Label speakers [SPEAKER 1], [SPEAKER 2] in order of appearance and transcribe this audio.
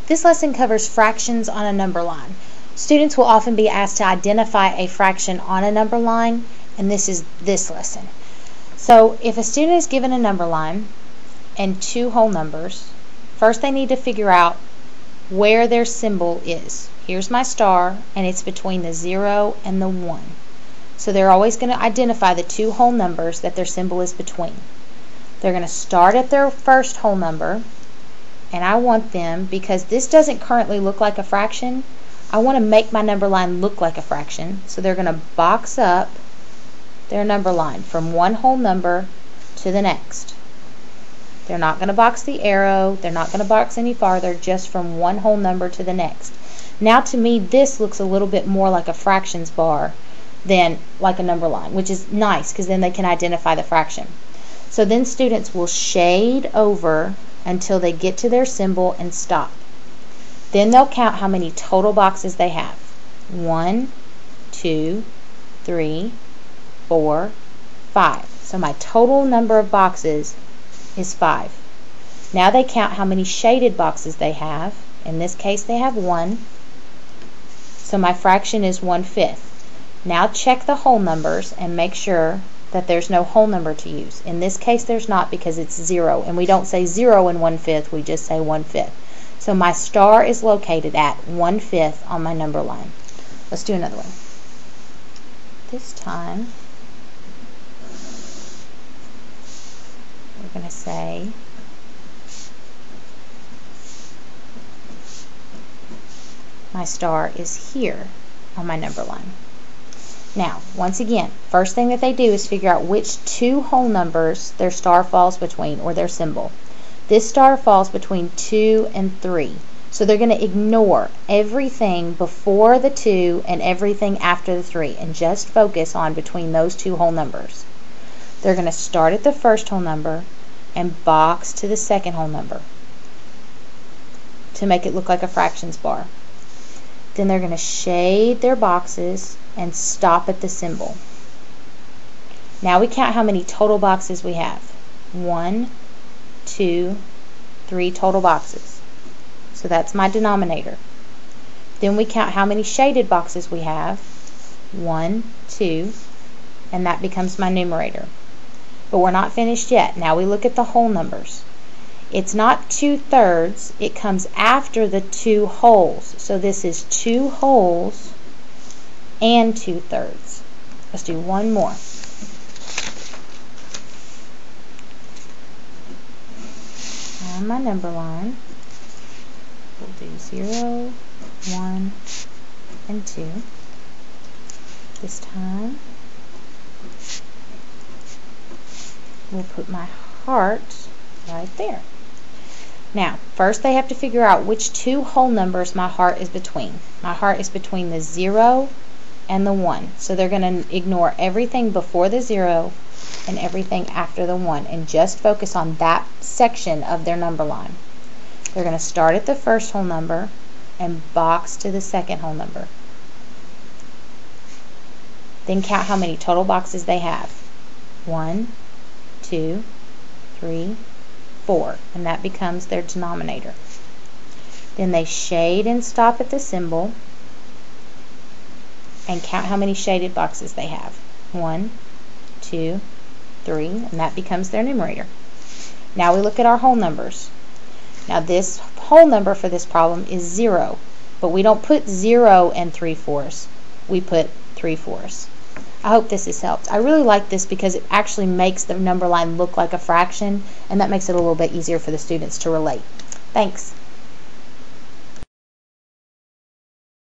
[SPEAKER 1] This lesson covers fractions on a number line. Students will often be asked to identify a fraction on a number line, and this is this lesson. So if a student is given a number line and two whole numbers, first they need to figure out where their symbol is. Here's my star, and it's between the 0 and the 1. So they're always going to identify the two whole numbers that their symbol is between. They're going to start at their first whole number, and I want them, because this doesn't currently look like a fraction, I want to make my number line look like a fraction. So they're going to box up their number line from one whole number to the next. They're not going to box the arrow, they're not going to box any farther, just from one whole number to the next. Now to me this looks a little bit more like a fractions bar than like a number line, which is nice because then they can identify the fraction. So then students will shade over until they get to their symbol and stop. Then they'll count how many total boxes they have. 1, 2, 3, 4, 5. So my total number of boxes is 5. Now they count how many shaded boxes they have. In this case they have 1. So my fraction is 1/5. Now check the whole numbers and make sure that there's no whole number to use. In this case there's not, because it's 0, and we don't say 0 and 1/5, we just say 1/5. So my star is located at 1/5 on my number line. Let's do another one. This time we're going to say my star is here on my number line. Now, once again, first thing that they do is figure out which two whole numbers their star falls between, or their symbol. This star falls between 2 and 3. So they're going to ignore everything before the 2 and everything after the 3 and just focus on between those two whole numbers. They're going to start at the first whole number and box to the second whole number to make it look like a fractions bar. Then they're going to shade their boxes and stop at the symbol. Now we count how many total boxes we have. 1, 2, 3 total boxes. So that's my denominator. Then we count how many shaded boxes we have. 1, 2, and that becomes my numerator. But we're not finished yet. Now we look at the whole numbers. It's not 2/3, it comes after the two wholes. So this is 2 wholes and 2/3. Let's do one more. On my number line, we'll do 0, 1, and 2. This time, we'll put my heart right there. Now, first they have to figure out which two whole numbers my heart is between. My heart is between the 0 and the 1. So they're going to ignore everything before the 0 and everything after the 1 and just focus on that section of their number line. They're going to start at the first whole number and box to the second whole number. Then count how many total boxes they have. 1, 2, 3, 4, and that becomes their denominator. Then they shade and stop at the symbol and count how many shaded boxes they have. 1, 2, 3, and that becomes their numerator. Now we look at our whole numbers. Now this whole number for this problem is 0, but we don't put 0 and 3/4. We put 3/4. I hope this has helped. I really like this because it actually makes the number line look like a fraction, and that makes it a little bit easier for the students to relate. Thanks.